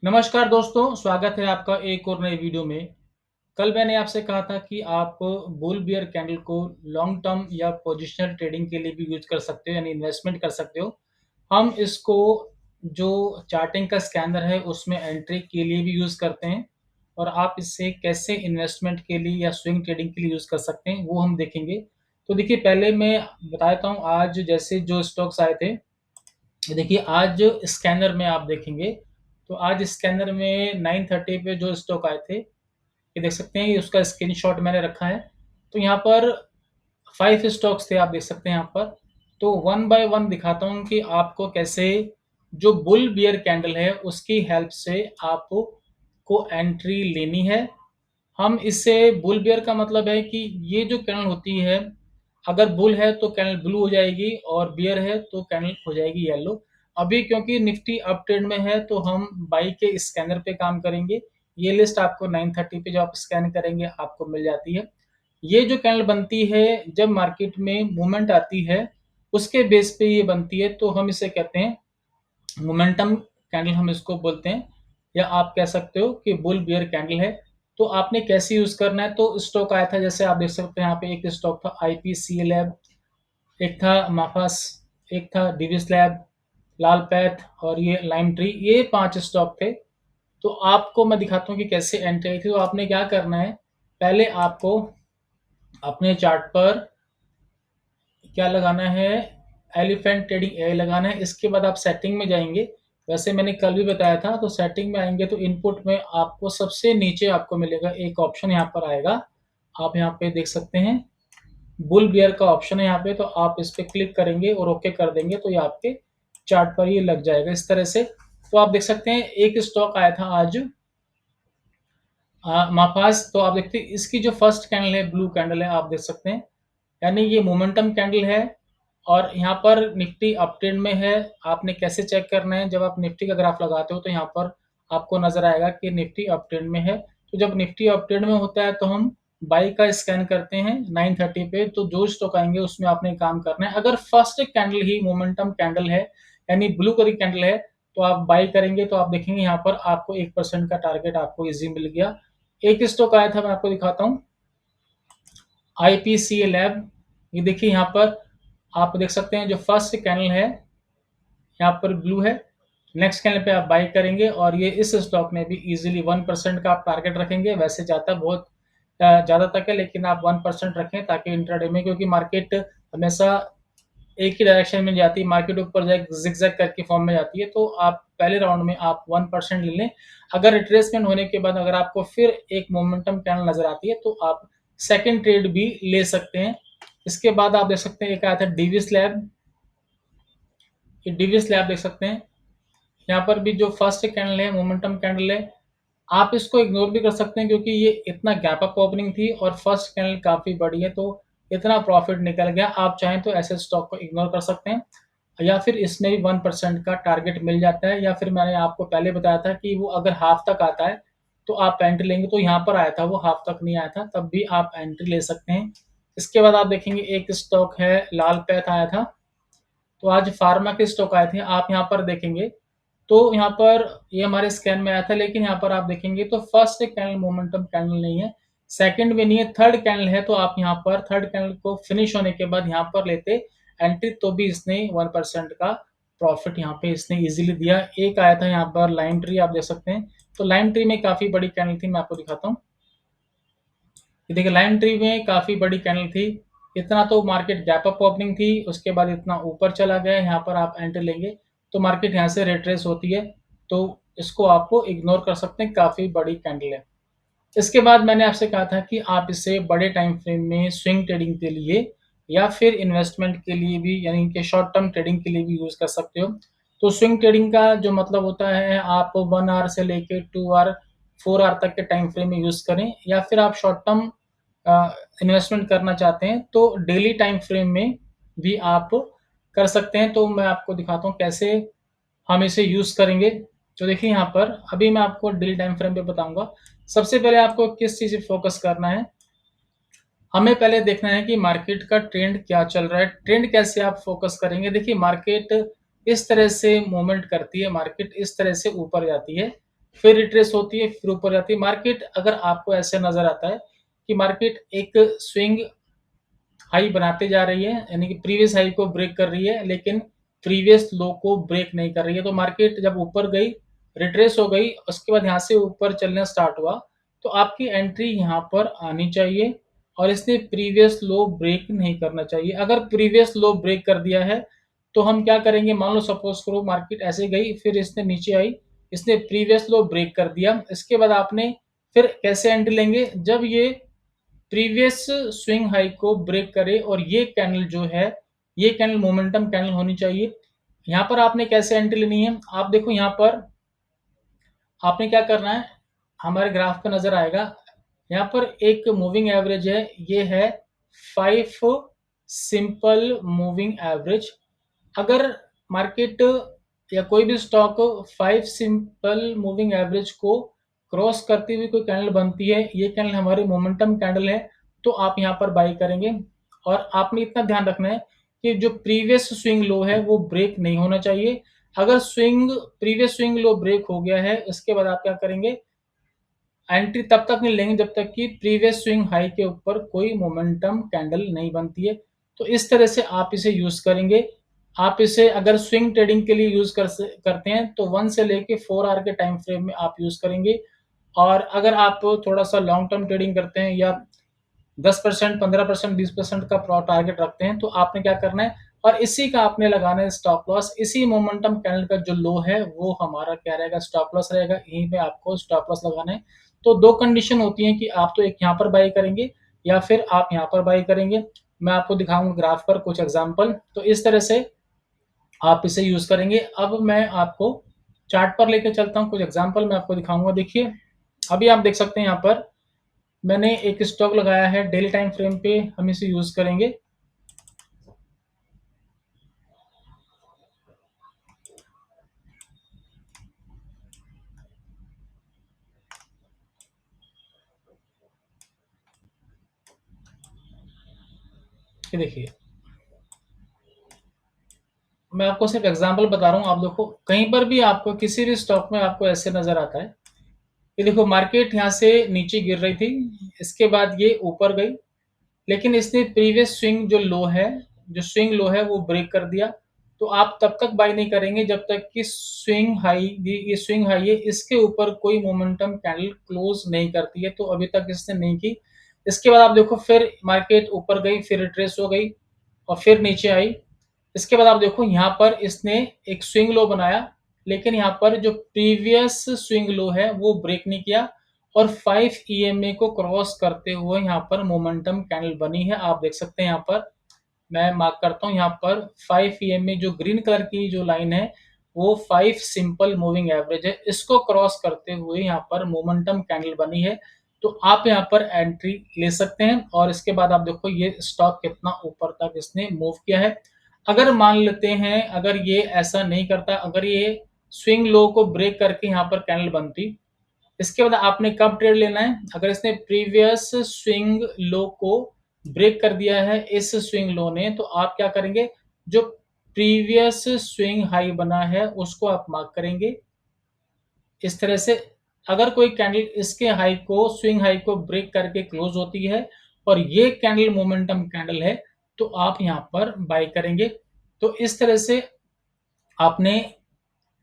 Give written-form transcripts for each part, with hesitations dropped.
नमस्कार दोस्तों, स्वागत है आपका एक और नए वीडियो में। कल मैंने आपसे कहा था कि आप बुल बियर कैंडल को लॉन्ग टर्म या पोजिशनल ट्रेडिंग के लिए भी यूज़ कर सकते हो, यानी इन्वेस्टमेंट कर सकते हो। हम इसको जो चार्टिंग का स्कैनर है, उसमें एंट्री के लिए भी यूज़ करते हैं और आप इससे कैसे इन्वेस्टमेंट के लिए या स्विंग ट्रेडिंग के लिए यूज़ कर सकते हैं, वो हम देखेंगे। तो देखिए, पहले मैं बता देता हूँ आज जैसे जो स्टॉक्स आए थे। देखिए आज स्कैनर में आप देखेंगे, तो आज स्कैनर में 9:30 पे जो स्टॉक आए थे, ये देख सकते हैं, ये उसका स्क्रीनशॉट मैंने रखा है। तो यहाँ पर 5 स्टॉक्स थे, आप देख सकते हैं यहाँ पर। तो वन बाय वन दिखाता हूँ कि आपको कैसे जो बुल बियर कैंडल है, उसकी हेल्प से आपको एंट्री लेनी है। हम इससे बुल बियर का मतलब है कि ये जो कैंडल होती है, अगर बुल है तो कैंडल ब्लू हो जाएगी और बियर है तो कैंडल हो जाएगी येलो। अभी क्योंकि निफ्टी अप ट्रेंड में है तो हम बाई के स्कैनर पे काम करेंगे। ये लिस्ट आपको 9:30 पे जो आप स्कैन करेंगे आपको मिल जाती है। ये जो कैंडल बनती है जब मार्केट में मूवमेंट आती है, उसके बेस पे ये बनती है, तो हम इसे कहते हैं मोमेंटम कैंडल, हम इसको बोलते हैं, या आप कह सकते हो कि बुल बियर कैंडल है। तो आपने कैसे यूज करना है, तो स्टॉक आया था, जैसे आप देख सकते हैं यहाँ पे एक स्टॉक था आईपीसी लैब, एक था माफास, एक था डिविस लैब, लाल पैथ और ये लाइम ट्री, ये 5 स्टॉक थे। तो आपको मैं दिखाता हूँ कि कैसे एंट्री आई थी। तो आपने क्या करना है, पहले आपको अपने चार्ट पर क्या लगाना है, एलिफेंट ट्रेडिंग ए लगाना है। इसके बाद आप सेटिंग में जाएंगे। वैसे मैंने कल भी बताया था, तो सेटिंग में आएंगे तो इनपुट में आपको सबसे नीचे आपको मिलेगा एक ऑप्शन, यहाँ पर आएगा, आप यहाँ पे देख सकते हैं, बुल बियर का ऑप्शन है यहाँ पे। तो आप इस पे क्लिक करेंगे और ओके कर देंगे तो ये आपके चार्ट पर ये लग जाएगा इस तरह से। तो आप देख सकते हैं एक स्टॉक आया था आज माफास। तो आप देखते हैं इसकी जो फर्स्ट कैंडल है, ब्लू कैंडल है, आप देख सकते हैं, यानी ये मोमेंटम कैंडल है। और यहाँ पर निफ्टी अप ट्रेंड में है। आपने कैसे चेक करना है, जब आप निफ्टी का ग्राफ लगाते हो तो यहाँ पर आपको नजर आएगा कि निफ्टी अप ट्रेंड में है। तो जब निफ्टी अप ट्रेंड में होता है तो हम बाई का स्कैन करते हैं 9:30 पे, तो जो स्टॉक आएंगे उसमें आपने काम करना है। अगर फर्स्ट कैंडल ही मोमेंटम कैंडल है, यानी ब्लू कलर कैंडल है, तो आप बाई करेंगे तो आप देखेंगे यहाँ पर आपको 1% का टारगेट आपको इजी मिल गया। एक स्टॉक आया था, मैं आपको दिखाता हूँ, आईपीसी लैब। ये देखिए यहाँ पर आप देख सकते हैं जो फर्स्ट कैंडल है यहाँ पर ब्लू है। नेक्स्ट कैंडल पे आप बाई करेंगे और ये इस स्टॉक में भी इजीली 1% का आप टारगेट रखेंगे। वैसे जाता बहुत ज़्यादा तक है, लेकिन आप 1% रखें ताकि इंट्राडे में, क्योंकि मार्केट हमेशा एक ही डायरेक्शन में जाती है, मार्केट ऊपर जिगजैग करके फॉर्म में जाती है। तो आप पहले राउंड में आप 1% ले लें। अगर रिट्रेसमेंट होने के बाद अगर आपको फिर एक मोमेंटम कैंडल नजर आती है तो आप सेकंड ट्रेड भी ले सकते हैं। इसके बाद आप देख सकते हैं एक आया था डिविस लैब। ये डिविस लैब देख सकते हैं, यहाँ पर भी जो फर्स्ट कैंडल है मोमेंटम कैंडल है। आप इसको इग्नोर भी कर सकते हैं क्योंकि ये इतना गैप अप ओपनिंग थी और फर्स्ट कैंडल काफी बड़ी है, तो इतना प्रॉफिट निकल गया। आप चाहें तो ऐसे स्टॉक को इग्नोर कर सकते हैं, या फिर इसमें भी 1% का टारगेट मिल जाता है। या फिर मैंने आपको पहले बताया था कि वो अगर हाफ तक आता है तो आप एंट्री लेंगे। तो यहाँ पर आया था, वो हाफ तक नहीं आया था, तब भी आप एंट्री ले सकते हैं। इसके बाद आप देखेंगे एक स्टॉक है लाल पैथ आया था। तो आज फार्मा के स्टॉक आए थे, आप यहाँ पर देखेंगे तो यहाँ पर ये हमारे स्कैन में आया था, लेकिन यहाँ पर आप देखेंगे तो फर्स्ट कैंडल मोमेंटम कैंडल नहीं है, सेकंड भी नहीं है, थर्ड कैंडल है। तो आप यहाँ पर थर्ड कैंडल को फिनिश होने के बाद यहाँ पर लेते एंट्री, तो भी इसने 1% का प्रॉफिट यहाँ पे इसने इजीली दिया। एक आया था यहाँ पर लाइम ट्री, आप देख सकते हैं। तो लाइम ट्री में काफी बड़ी कैंडल थी, मैं आपको दिखाता हूँ। ये देखिए लाइम ट्री में काफी बड़ी कैंडल थी। इतना तो मार्केट गैप अप ओपनिंग थी, उसके बाद इतना ऊपर चला गया। यहाँ पर आप एंट्री लेंगे तो मार्केट यहाँ से रिट्रेस होती है, तो इसको आपको इग्नोर कर सकते हैं, काफी बड़ी कैंडल है। इसके बाद मैंने आपसे कहा था कि आप इसे बड़े टाइम फ्रेम में स्विंग ट्रेडिंग के लिए या फिर इन्वेस्टमेंट के लिए भी, यानी कि शॉर्ट टर्म ट्रेडिंग के लिए भी यूज कर सकते हो। तो स्विंग ट्रेडिंग का जो मतलब होता है, आप 1 आवर से लेके 2 आवर 4 आवर तक के टाइम फ्रेम में यूज करें, या फिर आप शॉर्ट टर्म इन्वेस्टमेंट करना चाहते हैं तो डेली टाइम फ्रेम में भी आप कर सकते हैं। तो मैं आपको दिखाता हूँ कैसे हम इसे यूज करेंगे। तो देखिए यहाँ पर अभी मैं आपको डेली टाइम फ्रेम पे बताऊंगा। सबसे पहले आपको किस चीज पे फोकस करना है, हमें पहले देखना है कि मार्केट का ट्रेंड क्या चल रहा है। ट्रेंड कैसे आप फोकस करेंगे, देखिए मार्केट इस तरह से मूवमेंट करती है, मार्केट इस तरह से ऊपर जाती है, फिर रिट्रेस होती है, फिर ऊपर जाती है मार्केट। अगर आपको ऐसे नजर आता है कि मार्केट एक स्विंग हाई बनाते जा रही है, यानी कि प्रीवियस हाई को ब्रेक कर रही है लेकिन प्रीवियस लो को ब्रेक नहीं कर रही है, तो मार्केट जब ऊपर गई, रिट्रेस हो गई, उसके बाद यहाँ से ऊपर चलना स्टार्ट हुआ, तो आपकी एंट्री यहाँ पर आनी चाहिए और इसने प्रीवियस लो ब्रेक नहीं करना चाहिए। अगर प्रीवियस लो ब्रेक कर दिया है तो हम क्या करेंगे, मान लो सपोज करो मार्केट ऐसे गई, फिर इसने नीचे आई, इसने प्रीवियस लो ब्रेक कर दिया, इसके बाद आपने फिर कैसे एंट्री लेंगे, जब ये प्रीवियस स्विंग हाई को ब्रेक करे और ये कैंडल जो है, ये कैंडल मोमेंटम कैंडल होनी चाहिए। यहाँ पर आपने कैसे एंट्री लेनी है, आप देखो यहाँ पर आपने क्या करना है, हमारे ग्राफ पे नजर आएगा, यहाँ पर एक मूविंग एवरेज है, ये है 5 सिंपल मूविंग एवरेज। अगर मार्केट या कोई भी स्टॉक 5 सिंपल मूविंग एवरेज को क्रॉस करती हुई कोई कैंडल बनती है, ये कैंडल हमारी मोमेंटम कैंडल है, तो आप यहाँ पर बाई करेंगे। और आपने इतना ध्यान रखना है कि जो प्रीवियस स्विंग लो है वो ब्रेक नहीं होना चाहिए। अगर प्रीवियस स्विंग लो ब्रेक हो गया है, इसके बाद आप क्या करेंगे, एंट्री तब तक नहीं लेंगे जब तक कि प्रीवियस स्विंग हाई के ऊपर कोई मोमेंटम कैंडल नहीं बनती है। तो इस तरह से आप इसे यूज करेंगे। आप इसे अगर स्विंग ट्रेडिंग के लिए यूज करते हैं तो 1 से लेके 4 आवर के टाइम फ्रेम में आप यूज करेंगे। और अगर आप थोड़ा सा लॉन्ग टर्म ट्रेडिंग करते हैं या 10%, 15%, 20% का टारगेट रखते हैं, तो आपने क्या करना है, और इसी का आपने लगाना है स्टॉप लॉस। इसी मोमेंटम कैंडल का जो लो है वो हमारा क्या रहेगा, स्टॉप लॉस रहेगा, यहीं पे आपको स्टॉप लॉस लगाना है। तो दो कंडीशन होती है कि आप तो एक यहाँ पर बाई करेंगे या फिर आप यहाँ पर बाई करेंगे। मैं आपको दिखाऊंगा ग्राफ पर कुछ एग्जाम्पल, तो इस तरह से आप इसे यूज करेंगे। अब मैं आपको चार्ट पर लेके चलता हूँ, कुछ एग्जाम्पल मैं आपको दिखाऊंगा। देखिए अभी आप देख सकते हैं यहाँ पर मैंने एक स्टॉक लगाया है, डेली टाइम फ्रेम पे हम इसे यूज करेंगे। ये देखिए मैं आपको सिर्फ एग्जांपल बता रहा हूँ, आप देखो कहीं पर भी आपको किसी भी स्टॉक में आपको ऐसे नजर आता है, ये देखो मार्केट यहाँ से नीचे गिर रही थी, इसके बाद ये ऊपर गई, लेकिन इसने प्रीवियस स्विंग जो लो है, जो स्विंग लो है वो ब्रेक कर दिया। तो आप तब तक बाय नहीं करेंगे जब तक कि स्विंग हाई, ये स्विंग हाई है, इसके ऊपर कोई मोमेंटम कैंडल क्लोज नहीं करती है, तो अभी तक इसने नहीं की। इसके बाद आप देखो फिर मार्केट ऊपर गई, फिर रिट्रेस हो गई और फिर नीचे आई। इसके बाद आप देखो यहाँ पर इसने एक स्विंग लो बनाया, लेकिन यहाँ पर जो प्रीवियस स्विंग लो है वो ब्रेक नहीं किया और 5 ईएमए को क्रॉस करते हुए यहाँ पर मोमेंटम कैंडल बनी है। आप देख सकते हैं यहाँ पर मैं मार्क करता हूँ, यहाँ पर 5 ईएमए जो ग्रीन कलर की जो लाइन है वो 5 सिंपल मूविंग एवरेज है, इसको क्रॉस करते हुए यहाँ पर मोमेंटम कैंडल बनी है। तो आप यहाँ पर एंट्री ले सकते हैं और इसके बाद आप देखो ये स्टॉक कितना ऊपर तक इसने मूव किया है। अगर मान लेते हैं अगर ये ऐसा नहीं करता, अगर ये स्विंग लो को ब्रेक करके यहाँ पर कैंडल बनती, इसके बाद आपने कब ट्रेड लेना है, अगर इसने प्रीवियस स्विंग लो को ब्रेक कर दिया है इस स्विंग लो ने, तो आप क्या करेंगे, जो प्रीवियस स्विंग हाई बना है उसको आप मार्क करेंगे इस तरह से। अगर कोई कैंडल इसके हाई को, स्विंग हाई को ब्रेक करके क्लोज होती है और ये कैंडल मोमेंटम कैंडल है, तो आप यहाँ पर बाय करेंगे। तो इस तरह से आपने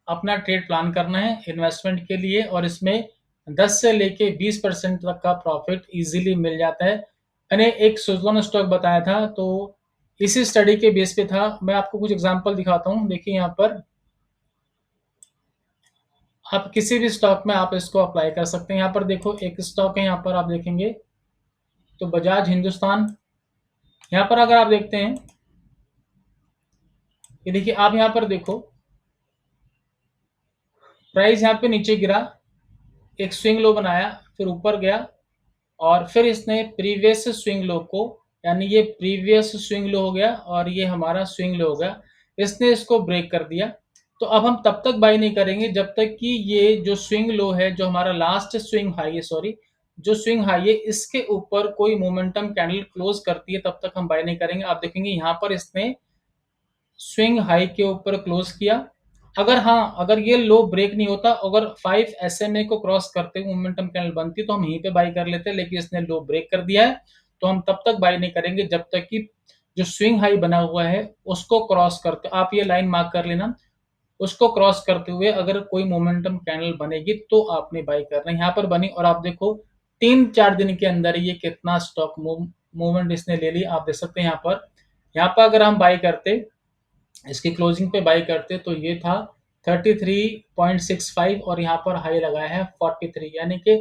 अपना ट्रेड प्लान करना है इन्वेस्टमेंट के लिए, और इसमें 10 से लेके 20% तक का प्रॉफिट इजीली मिल जाता है। मैंने एक सुज़लोन स्टॉक बताया था, तो इसी स्टडी के बेस पे था। मैं आपको कुछ एग्जांपल दिखाता हूँ। देखिए यहाँ पर आप किसी भी स्टॉक में आप इसको अप्लाई कर सकते हैं। यहाँ पर देखो एक स्टॉक है, यहाँ पर आप देखेंगे तो बजाज हिंदुस्तान, यहाँ पर अगर आप देखते हैं, ये देखिए आप यहाँ पर देखो प्राइस यहाँ पे नीचे गिरा, एक स्विंग लो बनाया, फिर ऊपर गया और फिर इसने प्रीवियस स्विंग लो को, यानी ये प्रीवियस स्विंग लो हो गया और ये हमारा स्विंग लो हो गया, इसने इसको ब्रेक कर दिया। तो अब हम तब तक बाई नहीं करेंगे जब तक कि ये जो स्विंग लो है, जो हमारा लास्ट स्विंग हाई है, सॉरी, जो स्विंग हाई है इसके ऊपर कोई मोमेंटम कैंडल क्लोज करती है, तब तक हम बाई नहीं करेंगे। आप देखेंगे यहाँ पर इसने स्विंग हाई के ऊपर क्लोज किया अगर ये लो ब्रेक नहीं होता, अगर 5 SMA को क्रॉस करते हुए मोमेंटम कैंडल बनती तो हम यहीं पे बाई कर लेते, लेकिन इसने लो ब्रेक कर दिया है तो हम तब तक बाई नहीं करेंगे जब तक कि जो स्विंग हाई बना हुआ है उसको क्रॉस करते, आप ये लाइन मार्क कर लेना, उसको क्रॉस करते हुए अगर कोई मोमेंटम कैंडल बनेगी तो आपने बाई करना है। यहाँ पर बनी और आप देखो 3-4 दिन के अंदर ये कितना स्टॉक मूवमेंट इसने ले ली, आप देख सकते हैं। यहाँ पर अगर हम बाई करते, इसकी क्लोजिंग पे बाई करते तो ये था 33.65 और यहाँ पर हाई लगाया है 43, यानी कि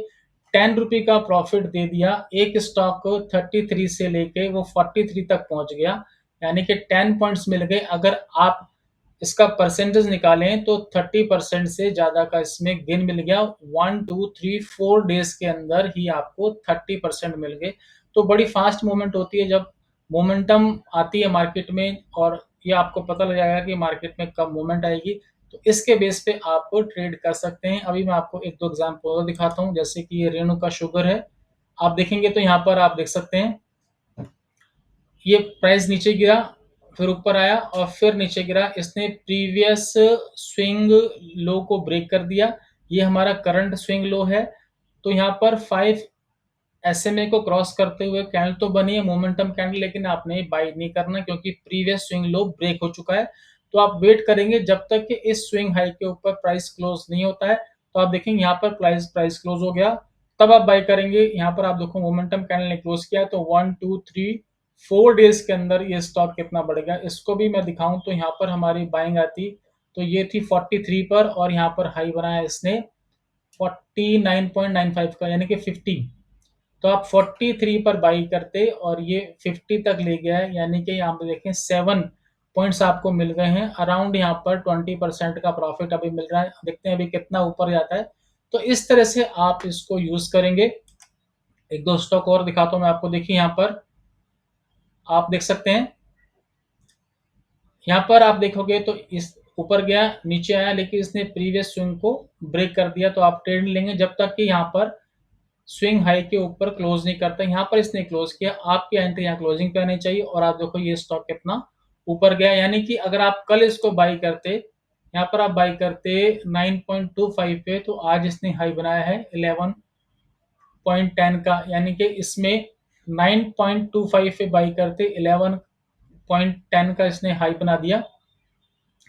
10 रुपये का प्रॉफिट दे दिया। एक स्टॉक को 33 से लेके वो 43 तक पहुंच गया, यानी कि 10 पॉइंट्स मिल गए। अगर आप इसका परसेंटेज निकालें तो 30% से ज्यादा का इसमें गेन मिल गया। 1 2 3 4 डेज के अंदर ही आपको 30% मिल गए। तो बड़ी फास्ट मूवमेंट होती है जब मोमेंटम आती है मार्केट में, और ये आपको पता लग जाएगा कि मार्केट में कब मूवमेंट आएगी, तो इसके बेस पे आप ट्रेड कर सकते हैं। अभी मैं आपको एक दो एग्जांपल और दिखाता हूं, जैसे कि ये रेणुका शुगर है। आप देखेंगे तो यहाँ पर आप देख सकते हैं ये प्राइस नीचे गिरा, फिर ऊपर आया और फिर नीचे गिरा। इसने प्रीवियस स्विंग लो को ब्रेक कर दिया, ये हमारा करंट स्विंग लो है। तो यहाँ पर 5 SMA को क्रॉस करते हुए कैंडल तो बनी है मोमेंटम कैंडल, लेकिन आपने बाई नहीं करना क्योंकि प्रीवियस स्विंग लो ब्रेक हो चुका है। तो आप वेट करेंगे जब तक कि इस स्विंग हाई के ऊपर प्राइस क्लोज नहीं होता है। तो आप देखेंगे यहाँ पर प्राइस क्लोज हो गया, तब आप बाई करेंगे। यहाँ पर आप देखो मोमेंटम कैंडल ने क्लोज किया तो 1 2 3 4 डेज के अंदर ये स्टॉक कितना बढ़ गया। इसको भी मैं दिखाऊं तो यहाँ पर हमारी बाइंग आती तो ये थी 43 पर, और यहाँ पर हाई बनाया इसने 49.95 का, यानी कि 50। तो आप 43 पर बाई करते और ये 50 तक ले गया है, यानी कि यहाँ पे देखें 7 पॉइंट्स आपको मिल गए हैं। अराउंड यहाँ पर 20% का प्रॉफिट अभी मिल रहा है। देखते हैं अभी कितना ऊपर जाता है। तो इस तरह से आप इसको यूज करेंगे। एक दो स्टॉक और दिखाता हूँ मैं आपको। देखिए यहाँ पर आप देख सकते हैं, यहाँ पर आप देखोगे तो इस ऊपर गया नीचे आया, लेकिन इसने प्रीवियस स्विंग को ब्रेक कर दिया। तो आप ट्रेड लेंगे जब तक कि यहाँ पर स्विंग हाई के ऊपर क्लोज नहीं करता। यहाँ पर इसने क्लोज किया, आपकी एंट्री यहाँ क्लोजिंग पे आनी चाहिए। और आप देखो ये स्टॉक कितना ऊपर गया, यानी कि अगर आप कल इसको बाई करते, यहाँ पर आप बाई करते 9.25 पे, तो आज इसने हाई बनाया है 11.10 का, यानी कि इसमें 9.25 पे बाई करते 11.10 का इसने हाई बना दिया।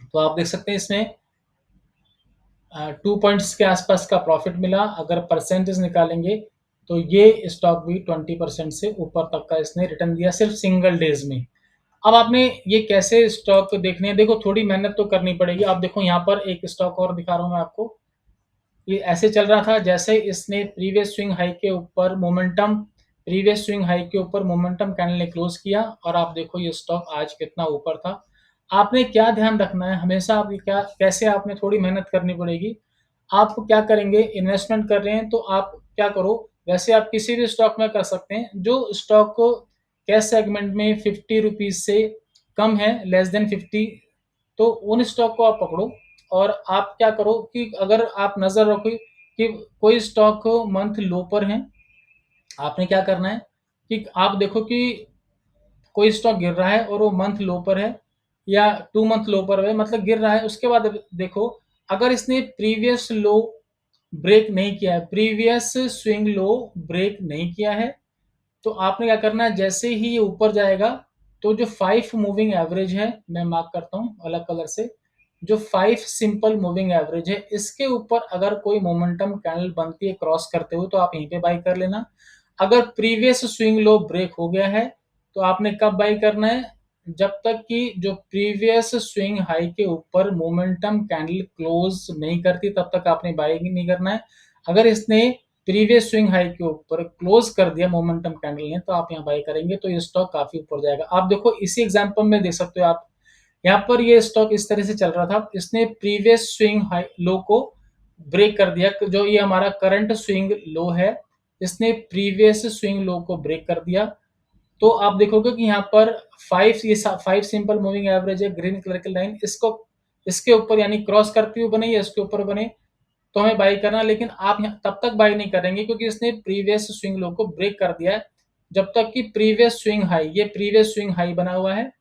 तो आप देख सकते हैं इसमें 2 पॉइंट्स के आसपास का प्रॉफिट मिला। अगर परसेंटेज निकालेंगे तो ये स्टॉक भी 20% से ऊपर तक का इसने रिटर्न दिया सिर्फ सिंगल डेज में। अब आपने ये कैसे स्टॉक देखने हैं, देखो थोड़ी मेहनत तो करनी पड़ेगी। आप देखो यहाँ पर एक स्टॉक और दिखा रहा हूँ मैं आपको। ये ऐसे चल रहा था जैसे इसने प्रीवियस स्विंग हाई के ऊपर मोमेंटम कैंडल ने क्लोज किया, और आप देखो ये स्टॉक आज कितना ऊपर था। आपने क्या ध्यान रखना है हमेशा, आप क्या कैसे आपने थोड़ी मेहनत करनी पड़ेगी। आप क्या करेंगे, इन्वेस्टमेंट कर रहे हैं तो आप क्या करो, वैसे आप किसी भी स्टॉक में कर सकते हैं। जो स्टॉक को कैश सेगमेंट में 50 रुपीज से कम है, लेस देन 50, तो उन स्टॉक को आप पकड़ो। और आप क्या करो कि अगर आप नजर रखो कि कोई स्टॉक मंथ लो पर है, आपने क्या करना है कि आप देखो कि कोई स्टॉक गिर रहा है और वो मंथ लो पर है या 2 मंथ लो पर है, मतलब गिर रहा है। उसके बाद देखो अगर इसने प्रीवियस लो ब्रेक नहीं किया है, प्रीवियस स्विंग लो ब्रेक नहीं किया है, तो आपने क्या करना है, जैसे ही ये ऊपर जाएगा तो जो 5 मूविंग एवरेज है, मैं मार्क करता हूं अलग कलर से, जो 5 सिंपल मूविंग एवरेज है, इसके ऊपर अगर कोई मोमेंटम कैंडल बनती है क्रॉस करते हुए तो आप यहीं पे बाई कर लेना। अगर प्रीवियस स्विंग लो ब्रेक हो गया है तो आपने कब बाई करना है, जब तक कि जो प्रीवियस स्विंग हाई के ऊपर मोमेंटम कैंडल क्लोज नहीं करती तब तक आपने बाई नहीं करना है। अगर इसने प्रीवियस स्विंग हाई के ऊपर क्लोज कर दिया मोमेंटम कैंडल ने, तो आप यहाँ बाई करेंगे तो ये स्टॉक काफी ऊपर जाएगा। आप देखो इसी एग्जांपल में देख सकते हो आप, यहाँ पर ये स्टॉक इस तरह से चल रहा था, इसने प्रीवियस स्विंग हाई लो को ब्रेक कर दिया। जो ये हमारा करंट स्विंग लो है, इसने प्रीवियस स्विंग लो को ब्रेक कर दिया। तो आप देखोगे कि यहाँ पर 5 सिंपल मूविंग एवरेज है, ग्रीन कलर की लाइन, इसको इसके ऊपर यानी क्रॉस करते हुए बने या इसके ऊपर बने तो हमें बाई करना। लेकिन आप तब तक बाई नहीं करेंगे क्योंकि इसने प्रीवियस स्विंग लो को ब्रेक कर दिया है, जब तक कि प्रीवियस स्विंग हाई, ये प्रीवियस स्विंग हाई बना हुआ है,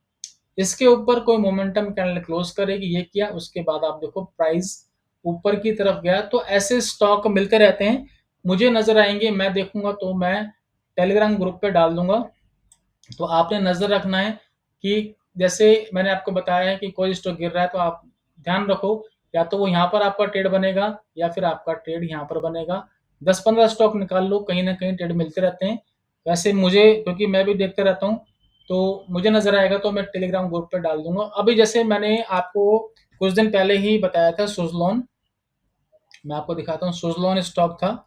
इसके ऊपर कोई मोमेंटम कैंडल क्लोज करेगी, ये किया, उसके बाद आप देखो प्राइस ऊपर की तरफ गया। तो ऐसे स्टॉक मिलते रहते हैं, मुझे नजर आएंगे, मैं देखूंगा तो मैं टेलीग्राम ग्रुप पे डाल दूंगा। तो आपने नजर रखना है कि जैसे मैंने आपको बताया है कि कोई स्टॉक गिर रहा है तो आप ध्यान रखो, या तो वो यहाँ पर आपका ट्रेड बनेगा या फिर आपका ट्रेड यहाँ पर बनेगा। 10-15 स्टॉक निकाल लो, कहीं ना कहीं ट्रेड मिलते रहते हैं। वैसे मुझे, क्योंकि मैं भी देखते रहता हूँ, तो मुझे नजर आएगा तो मैं टेलीग्राम ग्रुप पर डाल दूंगा। अभी जैसे मैंने आपको कुछ दिन पहले ही बताया था सुजलॉन, मैं आपको दिखाता हूँ, सुजलॉन स्टॉक था,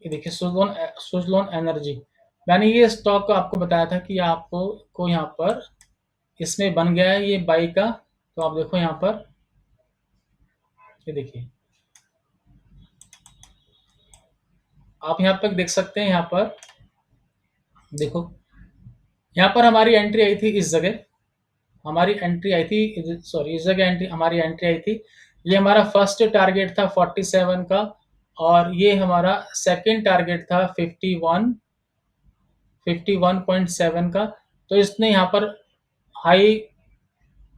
ये देखिए सुजलॉन, सुजलॉन एनर्जी। मैंने ये स्टॉक आपको बताया था कि आपको को यहाँ पर इसमें बन गया है ये बाई का। तो आप देखो यहाँ पर, ये देखिए, आप यहाँ पर देख सकते हैं, यहाँ पर देखो, यहाँ पर हमारी एंट्री आई थी इस जगह, हमारी एंट्री आई थी, सॉरी इस जगह एंट्री, हमारी एंट्री आई थी। ये हमारा फर्स्ट टारगेट था 47 का, और ये हमारा सेकंड टारगेट था 51.7 का। तो इसने यहाँ पर हाई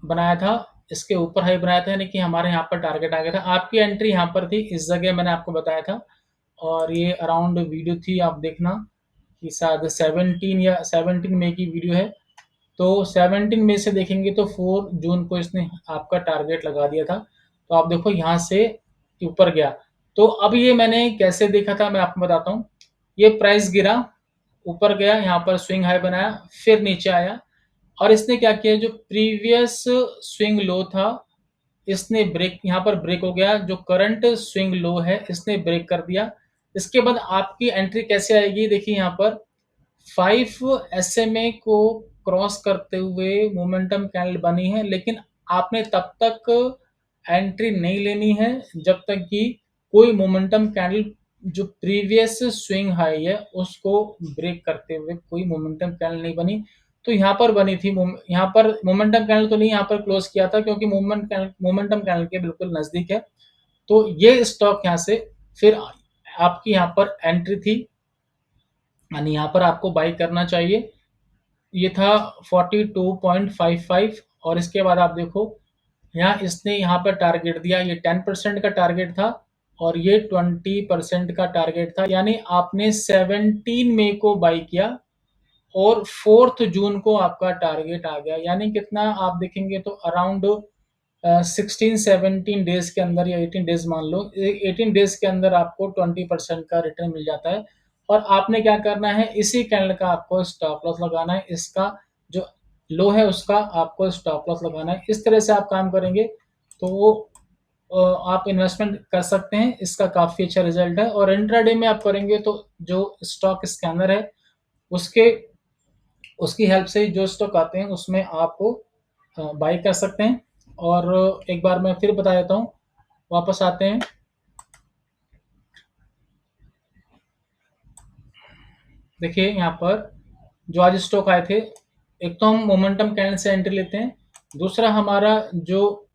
बनाया था, इसके ऊपर हाई बनाया था, यानी कि हमारे यहाँ पर टारगेट आ गया था। आपकी एंट्री यहाँ पर थी इस जगह, मैंने आपको बताया था, और ये अराउंड वीडियो थी, आप देखना कि शायद 17 या 17 मई की वीडियो है। तो 17 मई से देखेंगे तो 4 जून को इसने आपका टारगेट लगा दिया था। तो आप देखो यहाँ से ऊपर गया। तो अब ये मैंने कैसे देखा था मैं आपको बताता हूँ। ये प्राइस गिरा, ऊपर गया, यहाँ पर स्विंग हाई बनाया, फिर नीचे आया, और इसने क्या किया, जो प्रीवियस स्विंग लो था इसने ब्रेक, यहाँ पर ब्रेक हो गया, जो करंट स्विंग लो है इसने ब्रेक कर दिया। इसके बाद आपकी एंट्री कैसे आएगी, देखिए यहाँ पर 5 SMA को क्रॉस करते हुए मोमेंटम कैंडल बनी है, लेकिन आपने तब तक एंट्री नहीं लेनी है जब तक कि कोई मोमेंटम कैंडल जो प्रीवियस स्विंग हाई है उसको ब्रेक करते हुए कोई मोमेंटम कैंडल नहीं बनी। तो यहाँ पर बनी थी, यहाँ पर मोमेंटम कैंडल तो नहीं, यहाँ पर क्लोज किया था क्योंकि मोमेंटम कैंडल के बिल्कुल नजदीक है। तो ये स्टॉक यहाँ से फिर आपकी यहाँ पर एंट्री थी, यानी यहाँ पर आपको बाई करना चाहिए। ये था 42.55, और इसके बाद आप देखो यहाँ इसने यहाँ पर टारगेट दिया, ये 10% का टारगेट था और ये 20% का टारगेट था, यानी आपने 17 मई को बाई किया और 4 जून को आपका टारगेट आ गया। यानी कितना आप देखेंगे तो अराउंड 16-17 डेज के अंदर, या 18 डेज मान लो, 18 डेज के अंदर आपको 20% का रिटर्न मिल जाता है। और आपने क्या करना है, इसी कैंडल का आपको स्टॉप लॉस लगाना है, इसका जो लो है उसका आपको स्टॉप लॉस लगाना है। इस तरह से आप काम करेंगे तो आप इन्वेस्टमेंट कर सकते हैं, इसका काफ़ी अच्छा रिजल्ट है। और इंट्राडे में आप करेंगे तो जो स्टॉक स्कैनर है उसके उसकी हेल्प से जो स्टॉक आते हैं उसमें आप बाई कर सकते हैं। और एक बार मैं फिर बता देता हूँ, वापस आते हैं, देखिए यहाँ पर जो आज स्टॉक आए थे, एक तो हम मोमेंटम कैंडल से एंट्री लेते हैं, दूसरा हमारा जो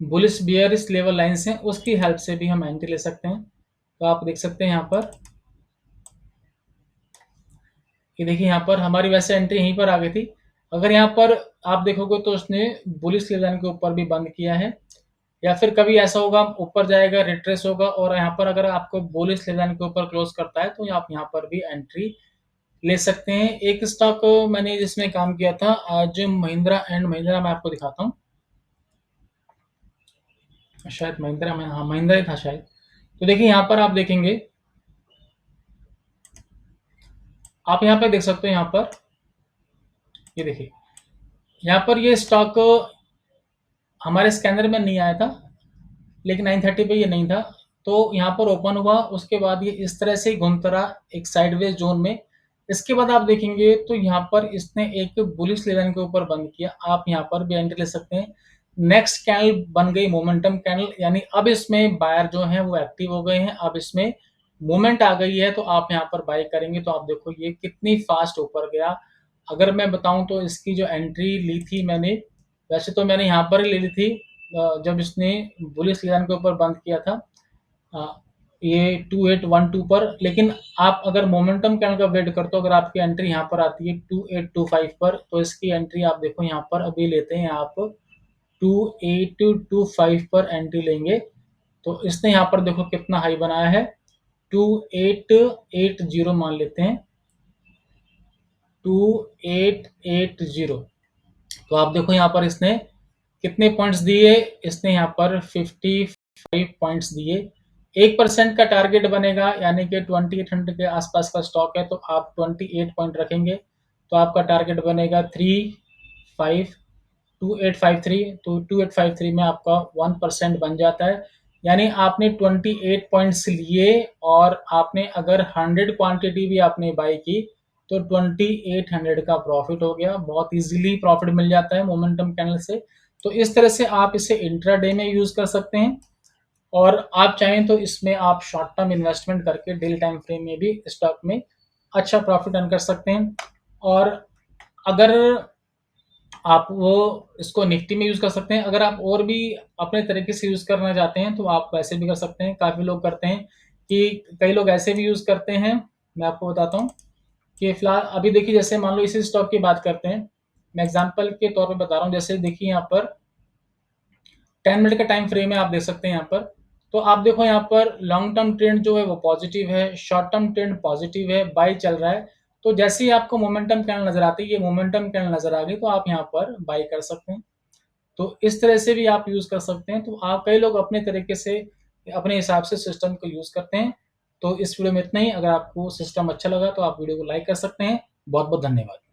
बुलिश बियरिश लेवल लाइंस हैं उसकी हेल्प से भी हम एंट्री ले सकते हैं। तो आप देख सकते हैं यहाँ पर, कि देखिए यहाँ पर हमारी वैसे एंट्री यहीं पर आ गई थी। अगर यहाँ पर आप देखोगे तो उसने बुलिश लेवल के ऊपर भी बंद किया है, या फिर कभी ऐसा होगा ऊपर जाएगा, रिट्रेस होगा, और यहाँ पर अगर आपको बुलिश लेवल के ऊपर क्लोज करता है तो आप यहाँ पर भी एंट्री ले सकते हैं। एक स्टॉक मैंने जिसमें काम किया था आज, महिंद्रा एंड महिंद्रा, मैं आपको दिखाता हूँ, शायद महिंद्रा में, हाँ महिंद्रा ही था शायद। तो देखिए यहाँ पर आप देखेंगे, आप यहाँ पे देख सकते हो, यहाँ पर ये देखिए, यहाँ पर ये स्टॉक हमारे स्कैनर में नहीं आया था, लेकिन 9:30 पे ये नहीं था, तो यहाँ पर ओपन हुआ, उसके बाद ये इस तरह से घूमता रहा एक साइडवेज जोन में। इसके बाद आप देखेंगे तो यहाँ पर इसने एक बुलिश लेवल के ऊपर बंद किया, आप यहाँ पर भी एंट्री ले सकते हैं। नेक्स्ट कैंडल बन गई मोमेंटम कैंडल, यानी अब इसमें बायर जो हैं वो एक्टिव हो गए हैं, अब इसमें मूवमेंट आ गई है, तो आप यहाँ पर बाय करेंगे तो आप देखो ये कितनी फास्ट ऊपर गया। अगर मैं बताऊं तो इसकी जो एंट्री ली थी मैंने, वैसे तो मैंने यहाँ पर ही ले ली थी जब इसने बुलिश लेवल के ऊपर बंद किया था। ये 2812 पर, लेकिन आप अगर मोमेंटम कैंडल का वेट करते हो, अगर आपकी एंट्री यहाँ पर आती है 2825 पर, तो इसकी एंट्री आप देखो यहाँ पर अभी लेते हैं आप 2825 पर एंट्री लेंगे, तो इसने यहाँ पर देखो कितना हाई बनाया है, 2880 मान लेते हैं, 2880। तो आप देखो यहाँ पर इसने कितने पॉइंट्स दिए, इसने यहाँ पर 55 पॉइंट्स दिए। 1% का टारगेट बनेगा, यानी कि 2800 के आसपास का स्टॉक है, तो आप 28 पॉइंट रखेंगे, तो आपका टारगेट बनेगा 2853, तो 2853 में आपका 1% बन जाता है। यानी आपने 28 पॉइंट्स लिए और आपने अगर 100 क्वांटिटी भी आपने बाई की तो 2800 का प्रॉफिट हो गया। बहुत इजीली प्रॉफिट मिल जाता है मोमेंटम कैंडल से। तो इस तरह से आप इसे इंट्राडे में यूज कर सकते हैं, और आप चाहें तो इसमें आप शॉर्ट टर्म इन्वेस्टमेंट करके डेली टाइम फ्रेम में भी स्टॉक में अच्छा प्रॉफिट अर्न कर सकते हैं। और अगर आप वो इसको निफ्टी में यूज कर सकते हैं, अगर आप और भी अपने तरीके से यूज करना चाहते हैं तो आप वैसे भी कर सकते हैं। काफी लोग करते हैं कि कई लोग ऐसे भी यूज करते हैं। मैं आपको बताता हूँ कि फिलहाल अभी देखिए, जैसे मान लो इसी स्टॉक की बात करते हैं, मैं एग्जांपल के तौर पे बता रहा हूँ। जैसे देखिए यहाँ पर 10 मिनट का टाइम फ्रेम है, आप देख सकते हैं यहाँ पर। तो आप देखो यहाँ पर लॉन्ग टर्म ट्रेंड जो है वो पॉजिटिव है, शॉर्ट टर्म ट्रेंड पॉजिटिव है, बाई चल रहा है। तो जैसे ही आपको मोमेंटम कैंडल नजर आती है, ये मोमेंटम कैंडल नजर आ गई, तो आप यहाँ पर बाई कर सकते हैं। तो इस तरह से भी आप यूज कर सकते हैं। तो आप कई लोग अपने तरीके से अपने हिसाब से सिस्टम को यूज करते हैं। तो इस वीडियो में इतना ही। अगर आपको सिस्टम अच्छा लगा तो आप वीडियो को लाइक कर सकते हैं। बहुत बहुत धन्यवाद।